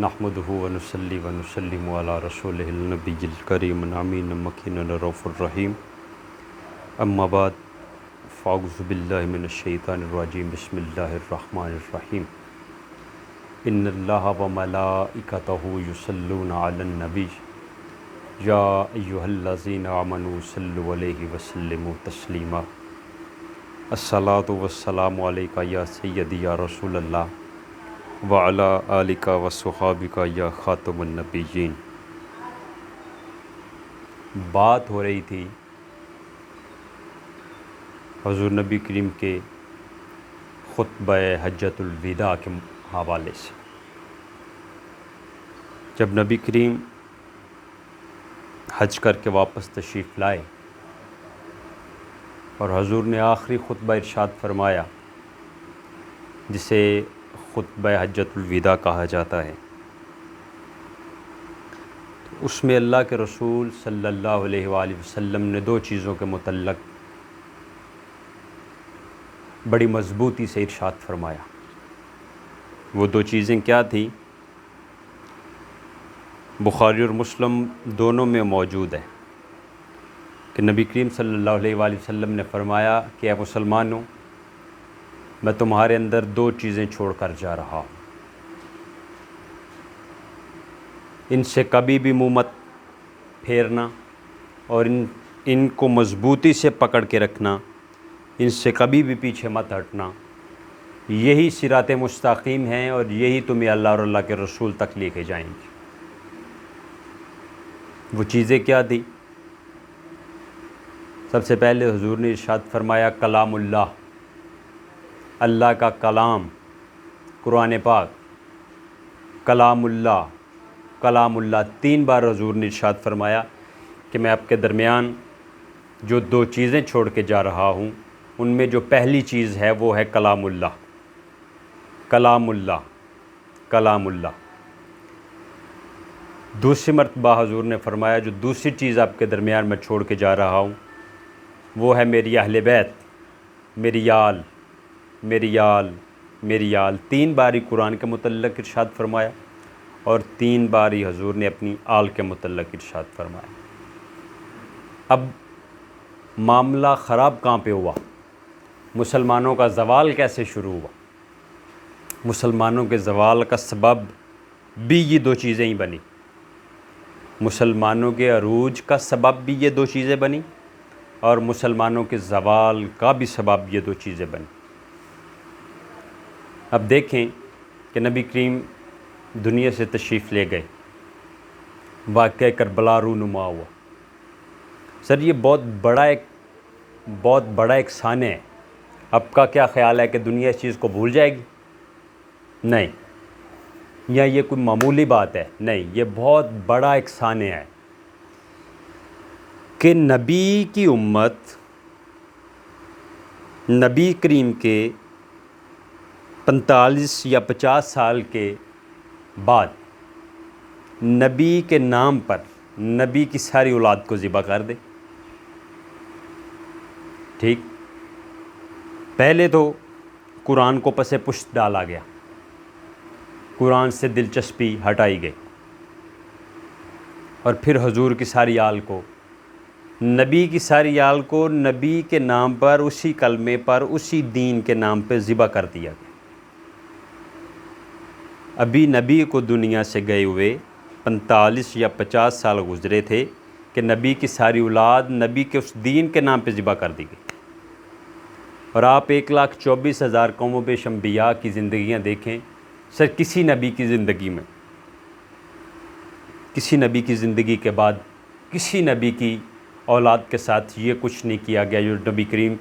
نحمدہ ونصلی ونسلم علی رسولہ النبی الکریم الامین مکین الرؤوف الرحیم اما بعد فاعوذ باللہ من الشیطان الرجیم بسم اللہ الرحمن الرحیم ان اللہ وملائکتہ یصلون علی النبی یا ایہا الذین آمنوا صلوا علیہ وسلموا تسلیما الصلاۃ والسلام علیکہ یا سیدی یا رسول اللہ وعلی آلک وصحابک یا خاتم النبیین۔ بات ہو رہی تھی حضور نبی کریم کے خطبہ حجۃ الوداع کے حوالے سے۔ جب نبی کریم حج کر کے واپس تشریف لائے اور حضور نے آخری خطبہ ارشاد فرمایا جسے خطبہ حجۃ الوداع کہا جاتا ہے، تو اس میں اللہ کے رسول صلی اللہ علیہ وآلہ وسلم نے دو چیزوں کے متعلق بڑی مضبوطی سے ارشاد فرمایا۔ وہ دو چیزیں کیا تھیں؟ بخاری اور مسلم دونوں میں موجود ہے کہ نبی کریم صلی اللہ علیہ وآلہ وسلم نے فرمایا کہ اے مسلمانوں، میں تمہارے اندر دو چیزیں چھوڑ کر جا رہا ہوں، ان سے کبھی بھی منہ مت پھیرنا اور ان کو مضبوطی سے پکڑ کے رکھنا، ان سے کبھی بھی پیچھے مت ہٹنا۔ یہی صراط مستقیم ہیں اور یہی تمہیں اللہ اور اللہ کے رسول تک لے کے جائیں گے۔ وہ چیزیں کیا تھی؟ سب سے پہلے حضور نے ارشاد فرمایا کلام اللہ، اللہ کا کلام، قرآن پاک، کلام اللہ، کلام اللہ۔ 3 بار حضور نے ارشاد فرمایا کہ میں آپ کے درمیان جو دو چیزیں چھوڑ کے جا رہا ہوں ان میں جو پہلی چیز ہے وہ ہے کلام اللہ، کلام اللہ، کلام اللہ۔ دوسری مرتبہ حضور نے فرمایا جو دوسری چیز آپ کے درمیان میں چھوڑ کے جا رہا ہوں وہ ہے میری اہل بیت، میری آل، میری آل، میری آل۔ 3 باری قرآن کے متعلق ارشاد فرمایا اور 3 باری حضور نے اپنی آل کے متعلق ارشاد فرمایا۔ اب معاملہ خراب کہاں پہ ہوا؟ مسلمانوں کا زوال کیسے شروع ہوا؟ مسلمانوں کے زوال کا سبب بھی یہ دو چیزیں ہی بنی، مسلمانوں کے عروج کا سبب بھی یہ دو چیزیں بنی اور مسلمانوں کے زوال کا بھی سبب یہ دو چیزیں بنی۔ اب دیکھیں کہ نبی کریم دنیا سے تشریف لے گئے، واقعہ کربلا رونما ہوا۔ سر یہ بہت بڑا ایک سانحہ ہے۔ آپ کا کیا خیال ہے کہ دنیا اس چیز کو بھول جائے گی؟ نہیں۔ یا یہ کوئی معمولی بات ہے؟ نہیں، یہ بہت بڑا ایک سانحہ ہے کہ نبی کی امت نبی کریم کے 45 یا 50 سال کے بعد نبی کے نام پر نبی کی ساری اولاد کو ذبح کر دے۔ ٹھیک، پہلے تو قرآن کو پس پشت ڈالا گیا، قرآن سے دلچسپی ہٹائی گئی، اور پھر حضور کی ساری آل کو، نبی کی ساری آل کو نبی کے نام پر، اسی کلمے پر، اسی دین کے نام پہ ذبح کر دیا گیا۔ ابھی نبی کو دنیا سے گئے ہوئے 45 یا 50 سال گزرے تھے کہ نبی کی ساری اولاد نبی کے اس دین کے نام پہ ذبح کر دی گئی۔ اور آپ 1,24,000 قوم و بیش انبیاء کی زندگیاں دیکھیں، سر کسی نبی کی زندگی میں، کسی نبی کی زندگی کے بعد کسی نبی کی اولاد کے ساتھ یہ کچھ نہیں کیا گیا جو نبی کریم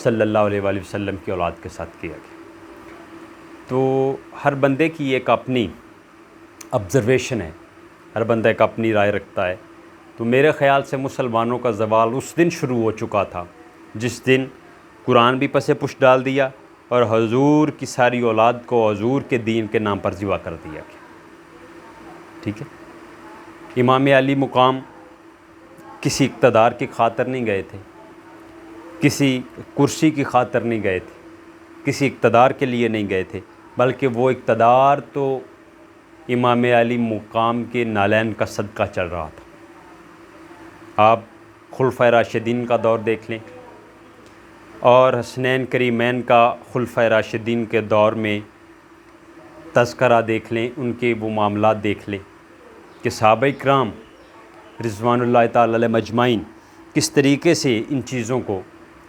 صلی اللہ علیہ وآلہ وسلم کی اولاد کے ساتھ کیا گیا۔ تو ہر بندے کی ایک اپنی آبزرویشن ہے، ہر بندہ ایک اپنی رائے رکھتا ہے۔ تو میرے خیال سے مسلمانوں کا زوال اس دن شروع ہو چکا تھا جس دن قرآن بھی پس پشت ڈال دیا اور حضور کی ساری اولاد کو حضور کے دین کے نام پر ذبح کر دیا گیا۔ ٹھیک ہے، امام علی مقام کسی اقتدار کی خاطر نہیں گئے تھے، کسی کرسی کی خاطر نہیں گئے تھے، کسی اقتدار کے لیے نہیں گئے تھے، بلکہ وہ اقتدار تو امام علی مقام کے نالین کا صدقہ چل رہا تھا۔ آپ خلفائے راشدین کا دور دیکھ لیں اور حسنین کریمین کا خلفائے راشدین کے دور میں تذکرہ دیکھ لیں، ان کے وہ معاملات دیکھ لیں کہ صحابہ کرام رضوان اللہ تعالی علیہ مجمعین کس طریقے سے ان چیزوں کو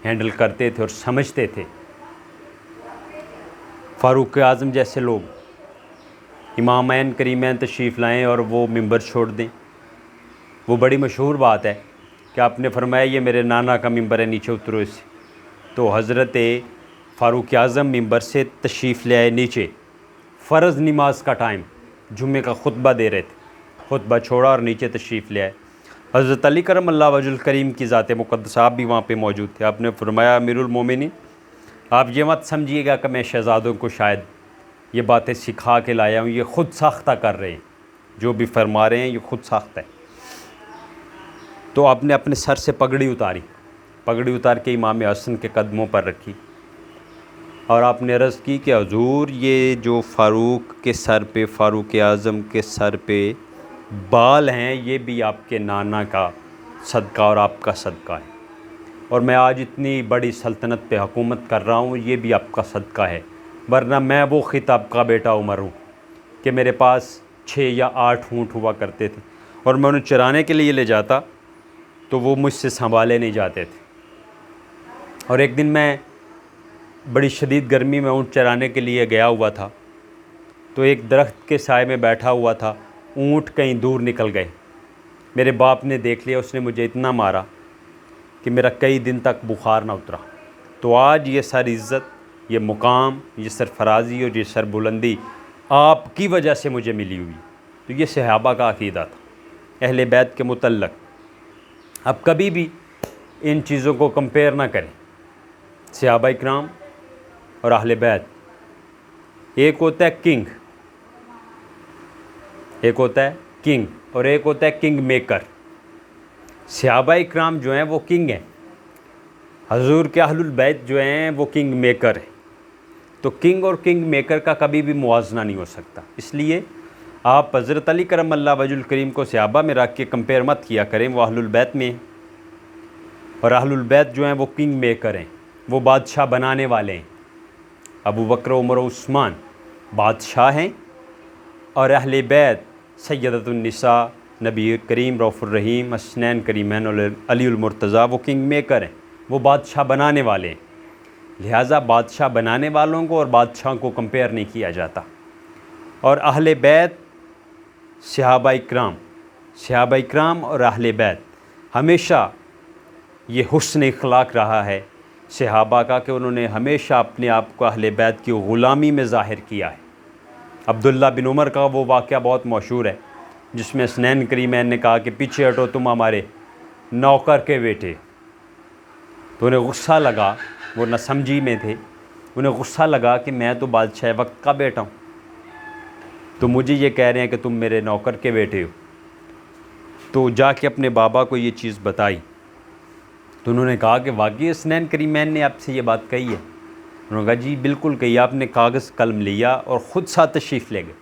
ہینڈل کرتے تھے اور سمجھتے تھے۔ فاروق اعظم جیسے لوگ امامین کریمین تشریف لائیں اور وہ ممبر چھوڑ دیں، وہ بڑی مشہور بات ہے کہ آپ نے فرمایا یہ میرے نانا کا ممبر ہے، نیچے اترو اس سے۔ تو حضرت فاروق اعظم ممبر سے تشریف لے آئے نیچے، فرض نماز کا ٹائم، جمعے کا خطبہ دے رہے تھے، خطبہ چھوڑا اور نیچے تشریف لے آئے۔ حضرت علی کرم اللہ وجہ الکریم کی ذات مقدس آپ بھی وہاں پہ موجود تھے۔ آپ نے فرمایا امیر المومنین، آپ یہ مت سمجھیے گا کہ میں شہزادوں کو شاید یہ باتیں سکھا کے لایا ہوں، یہ خود ساختہ کر رہے ہیں، جو بھی فرما رہے ہیں یہ خود ساختہ ہے۔ تو آپ نے اپنے سر سے پگڑی اتاری، پگڑی اتار کے امام حسن کے قدموں پر رکھی اور آپ نے عرض کی کہ حضور یہ جو فاروق کے سر پہ، فاروق اعظم کے سر پہ بال ہیں، یہ بھی آپ کے نانا کا صدقہ اور آپ کا صدقہ ہے، اور میں آج اتنی بڑی سلطنت پہ حکومت کر رہا ہوں، یہ بھی آپ کا صدقہ ہے، ورنہ میں وہ خطاب کا بیٹا عمر ہوں کہ میرے پاس 6 یا 8 اونٹ ہوا کرتے تھے اور میں انہیں چرانے کے لیے لے جاتا تو وہ مجھ سے سنبھالے نہیں جاتے تھے۔ اور ایک دن میں بڑی شدید گرمی میں اونٹ چرانے کے لیے گیا ہوا تھا، تو ایک درخت کے سائے میں بیٹھا ہوا تھا، اونٹ کہیں دور نکل گئے، میرے باپ نے دیکھ لیا، اس نے مجھے اتنا مارا کہ میرا کئی دن تک بخار نہ اترا۔ تو آج یہ سر عزت، یہ مقام، یہ سرفرازی اور یہ سر بلندی آپ کی وجہ سے مجھے ملی ہوئی۔ تو یہ صحابہ کا عقیدہ تھا اہل بیت کے متعلق۔ اب کبھی بھی ان چیزوں کو کمپیئر نہ کریں، صحابہ اکرام اور اہل بیت۔ ایک ہوتا ہے کنگ، ایک ہوتا ہے کنگ اور ایک ہوتا ہے کنگ میکر۔ صحابہ اکرام جو ہیں وہ کنگ ہیں، حضور کے اہل البیت جو ہیں وہ کنگ میکر ہیں۔ تو کنگ اور کنگ میکر کا کبھی بھی موازنہ نہیں ہو سکتا، اس لیے آپ حضرت علی کرم اللہ وجہ الکریم کو صحابہ میں رکھ کے کمپیئر مت کیا کریں، وہ اہل البیت میں ہیں، اور اہل البیت جو ہیں وہ کنگ میکر ہیں، وہ بادشاہ بنانے والے ہیں۔ ابو بکر، عمر و عثمان بادشاہ ہیں، اور اہل بیت سیدۃ النساء، نبی کریم رؤوف الرحیم، حسنین کریمین اور علی المرتضیٰ، وہ کنگ میکر ہیں، وہ بادشاہ بنانے والے ہیں۔ لہٰذا بادشاہ بنانے والوں کو اور بادشاہوں کو کمپیئر نہیں کیا جاتا۔ اور اہل بیت، صحابہ اکرام اور اہل بیت، ہمیشہ یہ حسن اخلاق رہا ہے صحابہ کا کہ انہوں نے ہمیشہ اپنے آپ کو اہل بیت کی غلامی میں ظاہر کیا ہے۔ عبداللہ بن عمر کا وہ واقعہ بہت مشہور ہے جس میں حسنین کریمین نے کہا کہ پیچھے ہٹو، تم ہمارے نوکر کے بیٹے۔ تو انہیں غصہ لگا، وہ نہ سمجھی میں تھے، انہیں غصہ لگا کہ میں تو بادشاہ وقت کا بیٹا ہوں، تو مجھے یہ کہہ رہے ہیں کہ تم میرے نوکر کے بیٹے ہو۔ تو جا کے اپنے بابا کو یہ چیز بتائی تو انہوں نے کہا کہ واقعی حسنین کریمین نے آپ سے یہ بات کہی ہے؟ انہوں نے کہا جی بالکل کہی۔ آپ نے کاغذ قلم لیا اور خود ساتھ تشریف لے گئے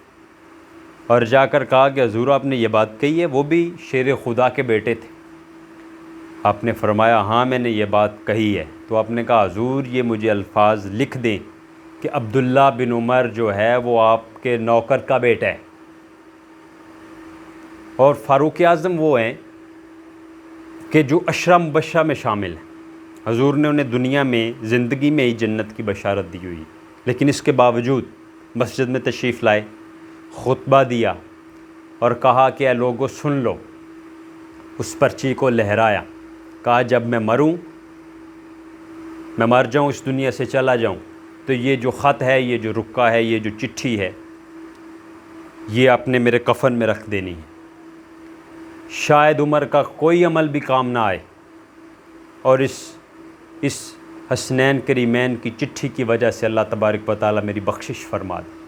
اور جا کر کہا کہ حضور آپ نے یہ بات کہی ہے، وہ بھی شیر خدا کے بیٹے تھے۔ آپ نے فرمایا ہاں میں نے یہ بات کہی ہے۔ تو آپ نے کہا حضور یہ مجھے الفاظ لکھ دیں کہ عبداللہ بن عمر جو ہے وہ آپ کے نوکر کا بیٹا ہے۔ اور فاروق اعظم وہ ہیں کہ جو عشرہ مبشرہ میں شامل ہیں، حضور نے انہیں دنیا میں زندگی میں ہی جنت کی بشارت دی ہوئی، لیکن اس کے باوجود مسجد میں تشریف لائے، خطبہ دیا اور کہا کہ اے لوگو سن لو، اس پرچی کو لہرایا، کہا جب میں مروں، میں مر جاؤں، اس دنیا سے چلا جاؤں، تو یہ جو خط ہے، یہ جو رکا ہے، یہ جو چٹھی ہے، یہ آپ نے میرے کفن میں رکھ دینی ہے۔ شاید عمر کا کوئی عمل بھی کام نہ آئے اور اس حسنین کریمین کی چٹھی کی وجہ سے اللہ تبارک و تعالیٰ میری بخشش فرما دے۔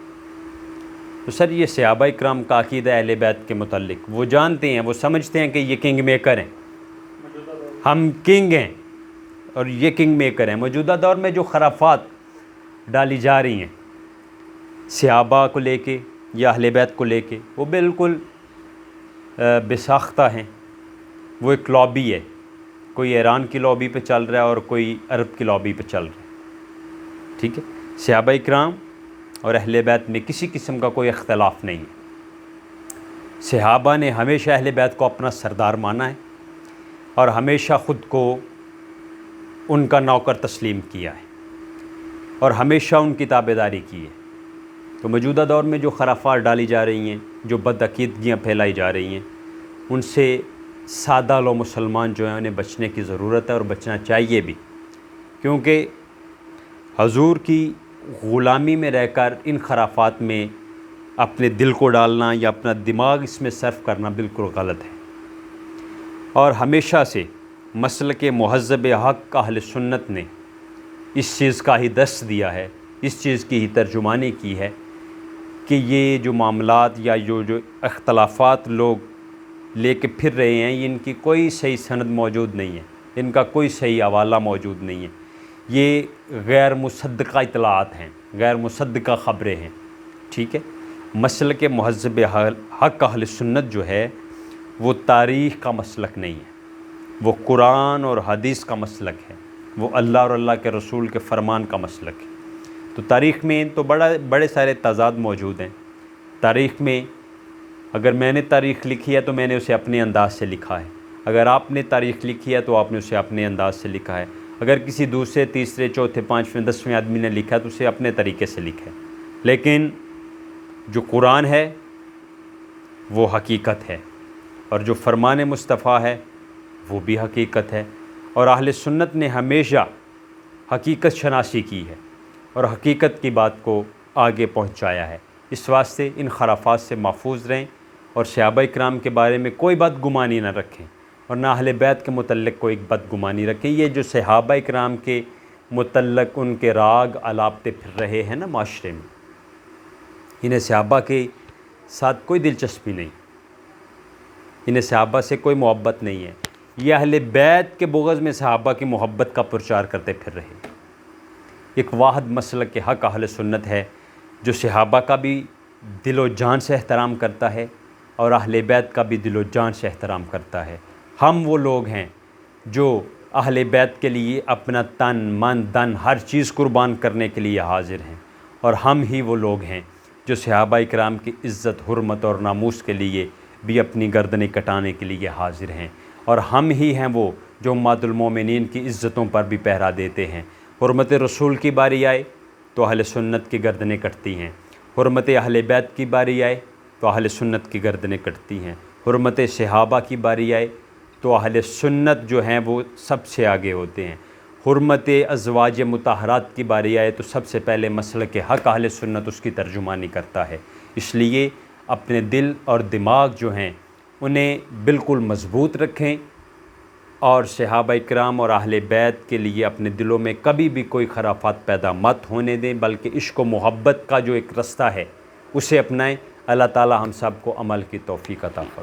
تو سر یہ صحابہ اکرام کا عقیدہ اہل بیت کے متعلق، وہ جانتے ہیں، وہ سمجھتے ہیں کہ یہ کنگ میکر ہیں، ہم کنگ ہیں اور یہ کنگ میکر ہیں۔ موجودہ دور میں جو خرافات ڈالی جا رہی ہیں صحابہ کو لے کے، یا اہل بیت کو لے کے وہ بالکل بے ساختہ ہیں. وہ ایک لابی ہے، کوئی ایران کی لابی پہ چل رہا ہے اور کوئی عرب کی لابی پہ چل رہا ہے. ٹھیک ہے، صحابہ اکرام اور اہل بیت میں کسی قسم کا کوئی اختلاف نہیں ہے. صحابہ نے ہمیشہ اہل بیت کو اپنا سردار مانا ہے اور ہمیشہ خود کو ان کا نوکر تسلیم کیا ہے اور ہمیشہ ان کی تابعداری کی ہے. تو موجودہ دور میں جو خرافات ڈالی جا رہی ہیں، جو بدعقیدگیاں پھیلائی جا رہی ہیں، ان سے سادہ لو مسلمان جو ہیں انہیں بچنے کی ضرورت ہے اور بچنا چاہیے بھی، کیونکہ حضور کی غلامی میں رہ کر ان خرافات میں اپنے دل کو ڈالنا یا اپنا دماغ اس میں صرف کرنا بالکل غلط ہے. اور ہمیشہ سے مسلک مہذب حق اہل سنت نے اس چیز کا ہی درس دیا ہے، اس چیز کی ہی ترجمانی کی ہے کہ یہ جو معاملات یا جو اختلافات لوگ لے کے پھر رہے ہیں، ان کی کوئی صحیح سند موجود نہیں ہے، ان کا کوئی صحیح حوالہ موجود نہیں ہے. یہ غیر مصدقہ اطلاعات ہیں، غیر مصدقہ خبریں ہیں. ٹھیک ہے، مسلک مہذب حق اہل سنت جو ہے وہ تاریخ کا مسلک نہیں ہے، وہ قرآن اور حدیث کا مسلک ہے، وہ اللہ اور اللہ کے رسول کے فرمان کا مسلک ہے. تو تاریخ میں تو بڑے سارے تضاد موجود ہیں. تاریخ میں اگر میں نے تاریخ لکھی ہے تو میں نے اسے اپنے انداز سے لکھا ہے، اگر آپ نے تاریخ لکھی ہے تو آپ نے اسے اپنے انداز سے لکھا ہے، اگر کسی دوسرے تیسرے چوتھے پانچویں 10ویں آدمی نے لکھا ہے تو اسے اپنے طریقے سے لکھا ہے. لیکن جو قرآن ہے وہ حقیقت ہے اور جو فرمان مصطفیٰ ہے وہ بھی حقیقت ہے. اور اہل سنت نے ہمیشہ حقیقت شناسی کی ہے اور حقیقت کی بات کو آگے پہنچایا ہے. اس واسطے ان خرافات سے محفوظ رہیں اور صحابہ اکرام کے بارے میں کوئی بدگمانی نہ رکھیں اور نہ اہل بیت کے متعلق کوئی بدگمانی رکھیں. یہ جو صحابہ اکرام کے متعلق ان کے راگ الاپتے پھر رہے ہیں نا معاشرے میں، انہیں صحابہ کے ساتھ کوئی دلچسپی نہیں، انہیں صحابہ سے کوئی محبت نہیں ہے. یہ اہل بیت کے بغض میں صحابہ کی محبت کا پرچار کرتے پھر رہے. ایک واحد مسلک کے حق اہل سنت ہے جو صحابہ کا بھی دل و جان سے احترام کرتا ہے اور اہل بیت کا بھی دل و جان سے احترام کرتا ہے. ہم وہ لوگ ہیں جو اہل بیت کے لیے اپنا تن من دن ہر چیز قربان کرنے کے لیے حاضر ہیں، اور ہم ہی وہ لوگ ہیں جو صحابہ اکرام کی عزت، حرمت اور ناموس کے لیے بھی اپنی گردنیں کٹانے کے لیے حاضر ہیں. اور ہم ہی ہیں وہ جو امہات المومنین کی عزتوں پر بھی پہرا دیتے ہیں. حرمت رسول کی باری آئے تو اہل سنت کی گردنیں کٹتی ہیں، حرمت اہل بیت کی باری آئے تو اہل سنت کی گردنیں کٹتی ہیں، حرمت صحابہ کی باری آئے تو اہل سنت جو ہیں وہ سب سے آگے ہوتے ہیں. حرمت ازواج مطہرات کی باری آئے تو سب سے پہلے مسلک حق اہل سنت اس کی ترجمانی کرتا ہے. اس لیے اپنے دل اور دماغ جو ہیں انہیں بالکل مضبوط رکھیں اور صحابہ اکرام اور اہل بیت کے لیے اپنے دلوں میں کبھی بھی کوئی خرافات پیدا مت ہونے دیں، بلکہ عشق و محبت کا جو ایک رستہ ہے اسے اپنائیں. اللہ تعالی ہم سب کو عمل کی توفیق عطا فرمائے.